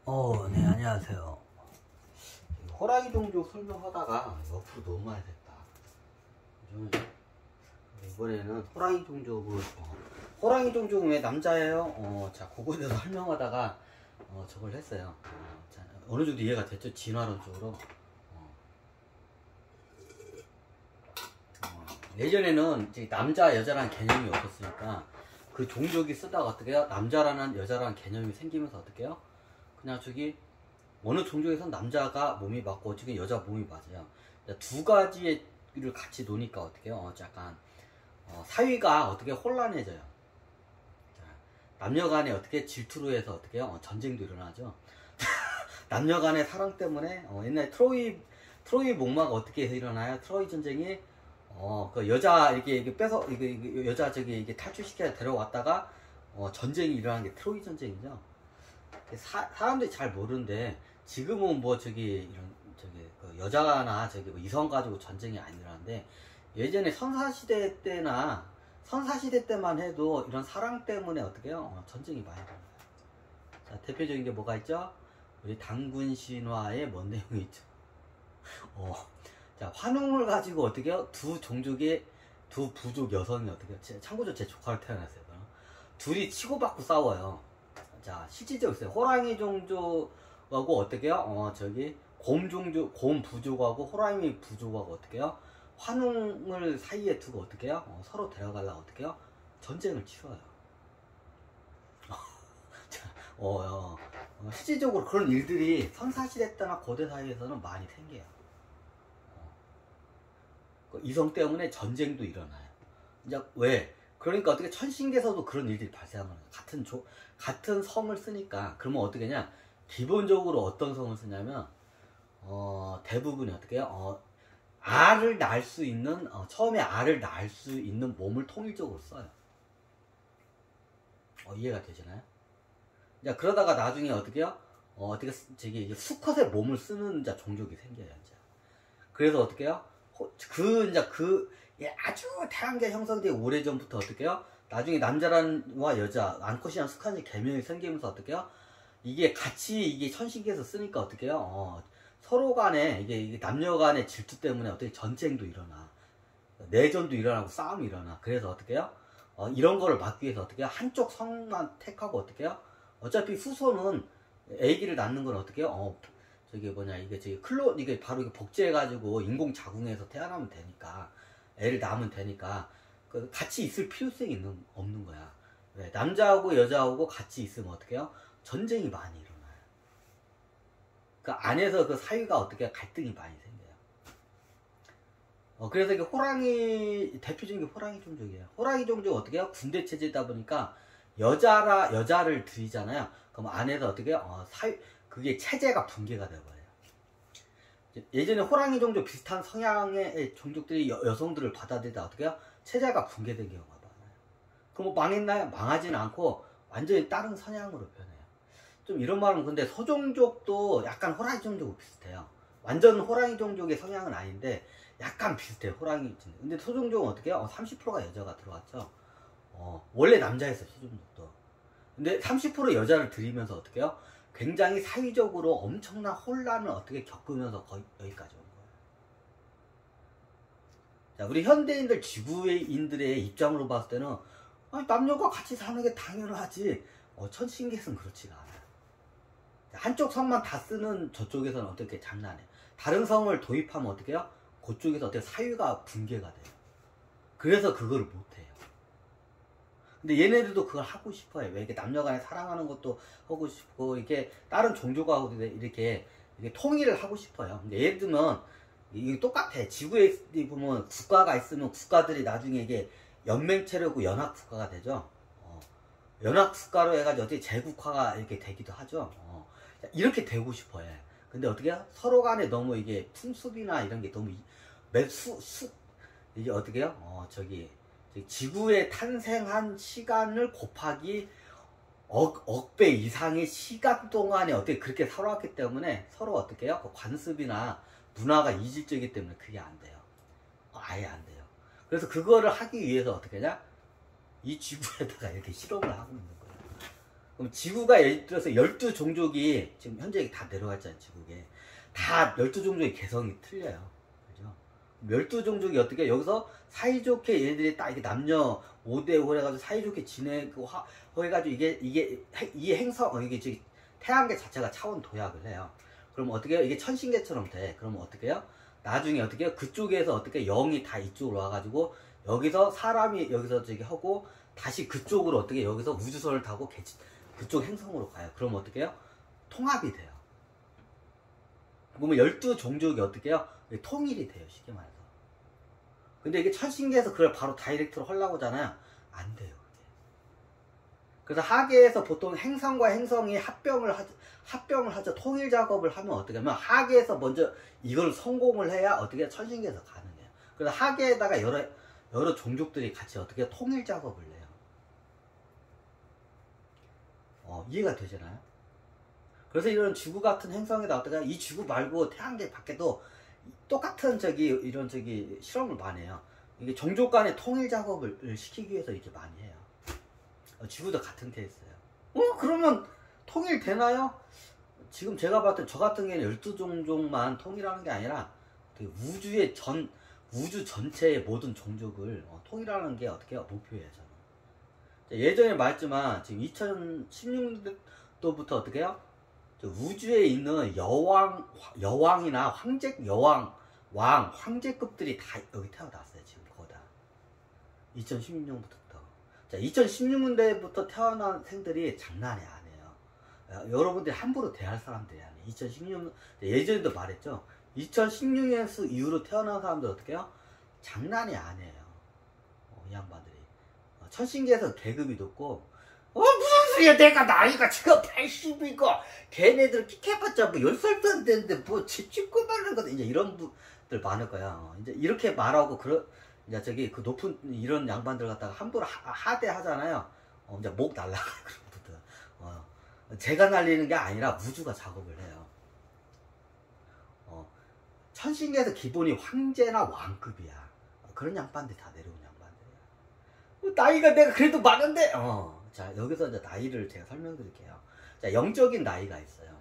네, 안녕하세요. 호랑이 종족 설명하다가 옆으로 너무 많이 됐다. 이번에는 호랑이 종족을, 호랑이 종족은 왜 남자예요? 자, 그거에 대해서 설명하다가, 저걸 했어요. 자, 어느 정도 이해가 됐죠? 진화론적으로. 예전에는 이제 남자, 여자라는 개념이 없었으니까, 그 종족이 쓰다가 어떻게 해요? 남자라는, 여자라는 개념이 생기면서 어떻게 해요? 그냥 저기 어느 종족에선 남자가 몸이 맞고 지금 여자 몸이 맞아요. 두 가지를 같이 노니까 어떻게 해요? 약간 사위가 어떻게 혼란해져요. 남녀 간에 어떻게 질투로 해서 어떻게 해요? 전쟁도 일어나죠. 남녀 간의 사랑 때문에 옛날 트로이 목마가 어떻게 해서 일어나요? 트로이 전쟁이 그 여자 이게 빼서 이게 여자 저기 이게 탈출시켜 데려왔다가 전쟁이 일어난 게 트로이 전쟁이죠. 사람들이 잘 모르는데 지금은 뭐 저기 이런 저기 그 여자나 저기 뭐 이성 가지고 전쟁이 아니라는데 예전에 선사시대 때만 해도 이런 사랑 때문에 어떻게 해요? 전쟁이 많이 일어나요. 자, 대표적인 게 뭐가 있죠? 우리 당군 신화에 뭔 내용이 있죠? 자, 환웅을 가지고 어떻게 해요? 두 종족의 두 부족 여성이 어떻게 해요? 참고로 제 조카를 태어났어요. 둘이 치고받고 싸워요. 자, 실질적으로 있어요. 호랑이 종족하고 어떻게 해요? 저기 곰 부족하고 호랑이 부족하고 어떻게 해요? 환웅을 사이에 두고 어떻게 해요? 서로 데려가려고 어떻게 해요? 전쟁을 치러요. 자, 실질적으로 그런 일들이 선사시대 때나 고대 사회에서는 많이 생겨요. 이성 때문에 전쟁도 일어나요. 이제 왜? 그러니까 어떻게 천신계에서도 그런 일들이 발생하는 거예요. 같은 성을 쓰니까. 그러면 어떻게 하냐? 기본적으로 어떤 성을 쓰냐면 대부분이 어떻게 해요? 알을 낳을 수 있는 처음에 알을 낳을 수 있는 몸을 통일적으로 써요. 이해가 되시나요? 자, 그러다가 나중에 어떻게 해요? 어떻게 저기 수컷의 몸을 쓰는 자 종족이 생겨요. 이제. 그래서 어떻게 해요? 아주 태양계 형성되기 오래전부터 어떻게 해요? 나중에 남자와 여자, 암컷이랑 수컷이 개명이 생기면서 어떻게 해요? 이게 같이 이게 천신계에서 쓰니까 어떻게 해요? 서로 간에 이게 남녀 간의 질투 때문에 어떻게 전쟁도 일어나. 내전도 일어나고 싸움이 일어나. 그래서 어떻게 해요? 이런 거를 막기 위해서 어떻게 해요? 한쪽 성만 택하고 어떻게 해요? 어차피 후손은 아기를 낳는 건 어떻게 해요? 저기 뭐냐 이게 바로 이게 복제해가지고 인공 자궁에서 태어나면 되니까 애를 낳으면 되니까 같이 있을 필요성이 없는 거야. 왜? 남자하고 여자하고 같이 있으면 어떻게 해요? 전쟁이 많이 일어나요. 그 안에서 그 사이가 어떻게 갈등이 많이 생겨요. 그래서 이게 대표적인 게 호랑이 종족이에요. 호랑이 종족 어떻게 해요? 군대 체제다 보니까 여자를 들이잖아요. 그럼 안에서 어떻게 해요? 그게 체제가 붕괴가 되어버려요. 예전에 호랑이 종족 비슷한 성향의 종족들이 여성들을 받아들이다 어떻게 해요? 체제가 붕괴된 경우가 많아요. 그럼 뭐 망했나요? 망하지는 않고 완전히 다른 성향으로 변해요. 좀 이런 말은 근데 소종족도 약간 호랑이 종족과 비슷해요. 완전 호랑이 종족의 성향은 아닌데 약간 비슷해요. 호랑이 종족. 근데 소종족은 어떻게 해요? 30%가 여자가 들어왔죠. 원래 남자였어요. 소종족도. 근데 30% 여자를 들이면서 어떻게 해요? 굉장히 사회적으로 엄청난 혼란을 어떻게 겪으면서 거의 여기까지 온 거예요. 자, 우리 현대인들 지구인들의 입장으로 봤을 때는 남녀가 같이 사는 게 당연하지. 천신계에서는 그렇지가 않아요. 한쪽 성만 다 쓰는 저쪽에서는 어떻게 장난해. 다른 성을 도입하면 어떻게 해요? 그쪽에서 어떻게 사회가 붕괴가 돼요. 그래서 그거를 못해요. 근데 얘네들도 그걸 하고 싶어요. 왜 이렇게 남녀간에 사랑하는 것도 하고 싶고, 이렇게 다른 종족하고 이렇게 통일을 하고 싶어요. 근데 예를 들면, 이게 똑같아. 지구에 보면 국가가 있으면 국가들이 나중에 이게 연맹체라고 연합국가가 되죠. 연합국가로 해가지고 어떻게 제국화가 이렇게 되기도 하죠. 이렇게 되고 싶어요. 근데 어떻게 해요? 서로 간에 너무 이게 풍습이나 이런 게 너무 이게 어떻게 해요? 지구에 탄생한 시간을 곱하기 억배 이상의 시간 동안에 어떻게 그렇게 살아왔기 때문에 서로 어떻게 해요? 관습이나 문화가 이질적이기 때문에 그게 안 돼요. 아예 안 돼요. 그래서 그거를 하기 위해서 어떻게 하냐? 이 지구에다가 이렇게 실험을 하고 있는 거예요. 그럼 지구가 예를 들어서 12종족이 지금 현재 다 내려갔잖아요. 지구에 다 12종족의 개성이 틀려요. 그죠? 12종족이 어떻게 여기서 사이좋게 얘네들이 딱 이게 남녀 5대5 해가지고 사이좋게 지내고 해가지고 이 행성 이게 지금 태양계 자체가 차원 도약을 해요. 그럼 어떻게 해요? 이게 천신계처럼 돼. 그러면 어떻게 해요? 나중에 어떻게 해요? 그쪽에서 어떻게 영이 다 이쪽으로 와가지고 여기서 사람이 여기서 저기 하고 다시 그쪽으로 어떻게 여기서 우주선을 타고 그쪽 행성으로 가요. 그럼 어떻게 해요? 통합이 돼요. 그러면 12종족이 어떻게 해요? 통일이 돼요. 쉽게 말해서. 근데 이게 천신계에서 그걸 바로 다이렉트로 하려고 하잖아요. 안 돼요. 그게. 그래서 하계에서 보통 행성과 행성이 합병을 하죠. 통일 작업을 하면 어떻게 하면 하계에서 먼저 이걸 성공을 해야 어떻게 천신계에서 가능해요. 그래서 하계에다가 여러 종족들이 같이 어떻게 통일 작업을 해요. 이해가 되잖아요. 그래서 이런 지구 같은 행성에다 어떻게 이 지구 말고 태양계 밖에도 똑같은 이런 실험을 많이 해요. 이게 종족 간의 통일 작업을 시키기 위해서 이렇게 많이 해요. 지구도 같은 케이스예요. 그러면 통일되나요? 지금 제가 봤을 때 저 같은 경우에는 12종족만 통일하는 게 아니라 우주 전체의 모든 종족을 통일하는 게 어떻게 목표예요, 저는. 예전에 말했지만 지금 2016년도부터 어떻게 해요? 우주에 있는 여왕이나 황제급들이 다 여기 태어났어요. 지금 거다. 2016년부터. 자, 2016년대부터 태어난 생들이 장난이 아니에요. 여러분들이 함부로 대할 사람들이 아니에요. 2016년 예전에도 말했죠. 2016년 이후로 태어난 사람들 어떻게 해요? 장난이 아니에요. 이 양반들이. 천신계에서 계급이 높고 무슨 소리야. 내가 나이가 지금 80이고 걔네들 키해봤자 뭐 10살도 안 되는데 뭐 집집고 말하는 거다. 이제 이런 분들 많을 거야. 이제 이렇게 말하고 이제 그 높은 이런 양반들 갖다가 함부로 하대 하잖아요. 이제 목 날라가 그런 분들. 제가 날리는 게 아니라 우주가 작업을 해요. 천신계에서 기본이 황제나 왕급이야. 그런 양반들 다 내려온 양반들이야. 나이가 내가 그래도 많은데. 자, 여기서 이제 나이를 제가 설명드릴게요. 자, 영적인 나이가 있어요.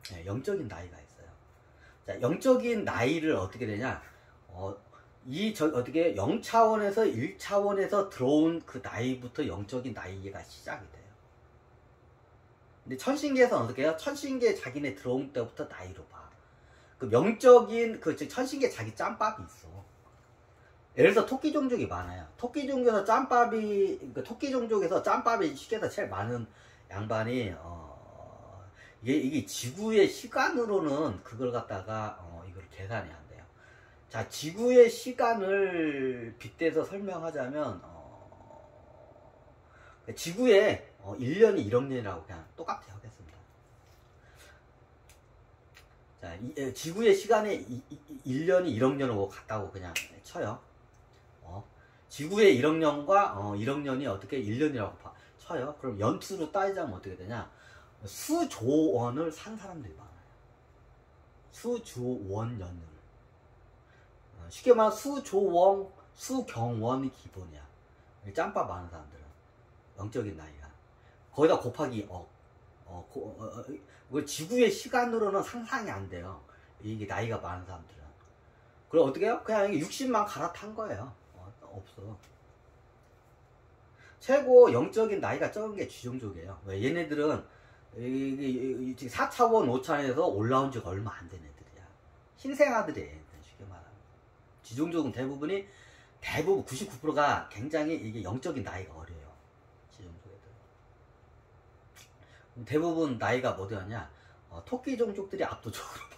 네, 영적인 나이가 있어요. 자, 영적인 나이를 어떻게 되냐? 어떻게 0차원에서 1차원에서 들어온 그 나이부터 영적인 나이가 시작이 돼요. 근데 천신계에서는 어떻게 해요? 천신계 자기네 들어온 때부터 나이로 봐. 그 영적인 천신계 자기 짬밥이 있어. 예를 들어서 토끼 종족이 많아요. 토끼 종족에서 짬밥이 시계에서 제일 많은 양반이 이게 지구의 시간으로는 그걸 갖다가 이걸 계산이 안 돼요. 자, 지구의 시간을 빗대서 설명하자면 지구의 1년이 1억 년이라고 그냥 똑같이 하겠습니다. 자, 지구의 시간에 1년이 1억 년하고 같다고 그냥 쳐요. 지구의 1억 년과 1억 년이 어떻게 1년이라고 쳐요. 그럼 연수로 따지자면 어떻게 되냐? 수조원을 산 사람들이 많아요. 수조원 년을. 쉽게 말하면 수경원이 기본이야. 짬밥 많은 사람들은. 영적인 나이가. 거기다 곱하기 지구의 시간으로는 상상이 안 돼요. 이게 나이가 많은 사람들은. 그럼 어떻게 해요? 그냥 60만 갈아탄 거예요. 없어. 최고 영적인 나이가 적은 게 쥐종족이에요. 왜? 얘네들은 4차원 5차원에서 올라온 지가 얼마 안 된 애들이야. 신생아들이에요. 쉽게 말하면. 쥐종족은 대부분 99%가 굉장히 이게 영적인 나이가 어려요. 쥐종족 애들. 대부분 나이가 뭐 되었냐? 토끼 종족들이 압도적으로 많아.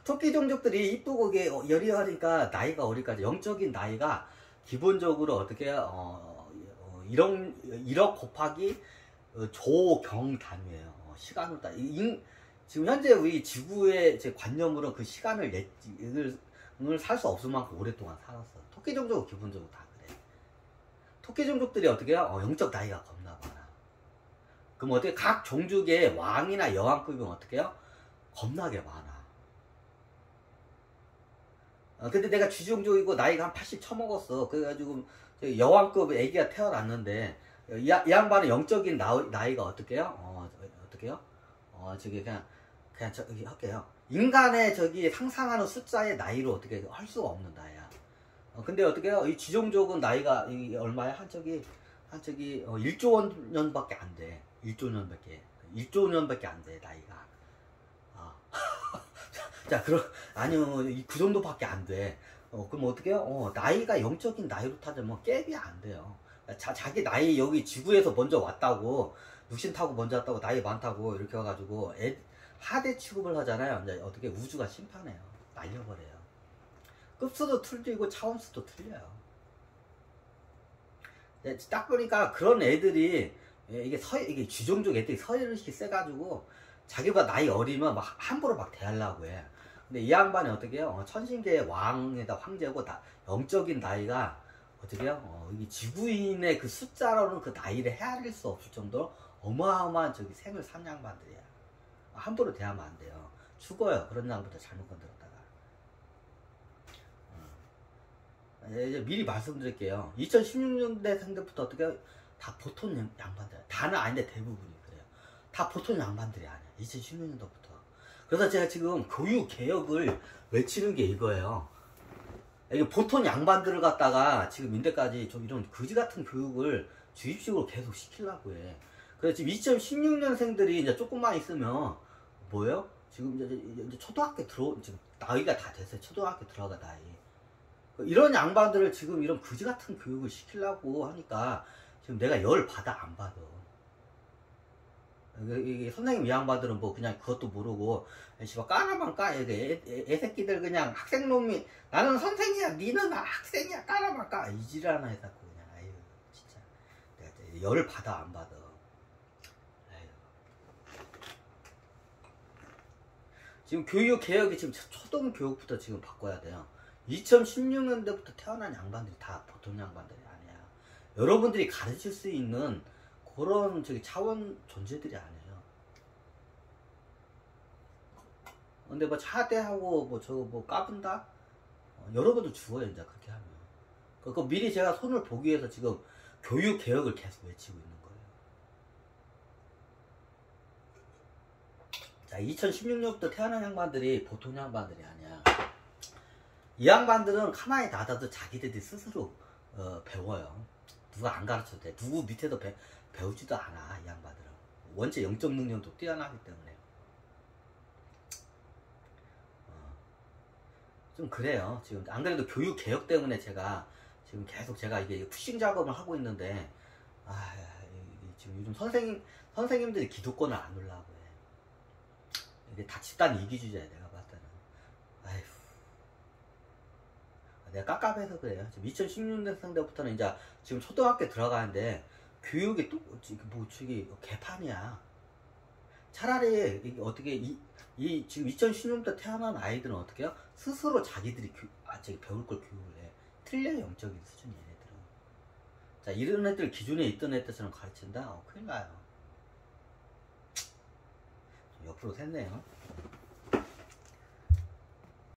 토끼 종족들이 이쁘고 여리여리니까 나이가 어리까지 영적인 나이가 기본적으로 어떻게 1억 곱하기 조경 단위예요. 시간을 지금 현재 우리 지구의 관념으로는 그 시간을 살 수 없을 만큼 오랫동안 살았어. 토끼 종족은 기본적으로 다 그래. 토끼 종족들이 어떻게 해요? 영적 나이가 겁나 많아. 그럼 어떻게 각 종족의 왕이나 여왕급은 어떻게 해요? 겁나게 많아. 근데 내가 쥐종족이고 나이가 한 80 쳐먹었어. 그래가지고 여왕급 애기가 태어났는데 이 양반의 영적인 나이가 어떻게요? 어떻게요? 저기 그냥 저기 할게요. 인간의 저기 상상하는 숫자의 나이로 어떻게 할 수가 없는 나이야. 근데 어떻게요? 이 쥐종족은 나이가 얼마야? 한 저기 1조 년밖에 안 돼. 1조 년밖에 안 돼, 나이가. 자, 아니요, 그 정도밖에 안 돼. 그럼 어떡해요? 나이가 영적인 나이로 타자면 갭이 안 돼요. 자기 나이 여기 지구에서 먼저 왔다고, 육신 타고 먼저 왔다고, 나이 많다고, 이렇게 와가지고, 하대 취급을 하잖아요. 이제 어떻게 우주가 심판해요. 날려버려요. 급수도 틀리고 차원수도 틀려요. 딱 보니까 그런 애들이, 이게 쥐종족 애들이 서열이 세가지고, 자기가 나이 어리면 막 함부로 막 대하려고 해. 근데 이 양반이 어떻게 해요? 천신계의 왕에다 황제고 다 영적인 나이가 어떻게 해요? 이 지구인의 그 숫자로는 그 나이를 헤아릴 수 없을 정도로 어마어마한 저기 생을 산 양반들이야. 함부로 대하면 안 돼요. 죽어요. 그런 양반들 잘못 건드렸다가. 이제 미리 말씀드릴게요. 2016년대 생들부터 어떻게 해요? 다 보통 양반들. 다는 아닌데 대부분이 그래요. 다 보통 양반들이 아니야. 2016년도부터. 그래서 제가 지금 교육 개혁을 외치는 게 이거예요. 이게 보통 양반들을 갖다가 지금 인대까지 좀 이런 거지 같은 교육을 주입식으로 계속 시키려고 해. 그래서 지금 2016년생들이 이제 조금만 있으면 뭐예요? 지금 이제 초등학교 지금 나이가 다 됐어요. 초등학교 들어가 나이. 이런 양반들을 지금 이런 거지 같은 교육을 시키려고 하니까 지금 내가 열 받아 안 받아. 이게 선생님 이 양반들은 뭐 그냥 그것도 모르고 씨발 까라만 까. 애새끼들 그냥 학생놈이 나는 선생이야 니는 학생이야 까라만 까. 이질 하나 해갖고 그냥 아유 진짜 내가 열을 받아 안 받아. 아유. 지금 교육 개혁이 지금 초등 교육부터 지금 바꿔야 돼요. 2016년대부터 태어난 양반들이 다 보통 양반들이 아니야. 여러분들이 가르칠 수 있는 그런 저기 차원 존재들이 아니에요. 근데 뭐 차대하고 뭐 저거 뭐 까분다? 여러분도 죽어요 이제 그렇게 하면. 그 미리 제가 손을 보기 위해서 지금 교육 개혁을 계속 외치고 있는 거예요. 자, 2016년부터 태어난 양반들이 보통 양반들이 아니야. 이 양반들은 가만히 놔둬도 자기들이 스스로 배워요. 누가 안 가르쳐도 돼. 누구 밑에도 배우지도 않아. 이 양반들은 원체 영적 능력도 뛰어나기 때문에 좀 그래요. 지금 안 그래도 교육 개혁 때문에 제가 지금 계속 제가 이게 푸싱 작업을 하고 있는데 지금 요즘 선생님들이 기득권을 안 누르려고 해. 이게 다 집단 이기주의야. 내가 봤을 때는 아휴, 내가 깝깝해서 그래요. 지금 2016년생부터는 이제 지금 초등학교 들어가는데 교육이 또 뭐 저기 개판이야. 차라리 이게 어떻게 지금 2016년부터 태어난 아이들은 어떻게 해요? 스스로 자기들이 배울 걸 교육을 해. 틀려요 영적인 수준이 얘네들은. 자, 이런 애들 기존에 있던 애들처럼 가르친다? 큰일 나요. 옆으로 샜네요.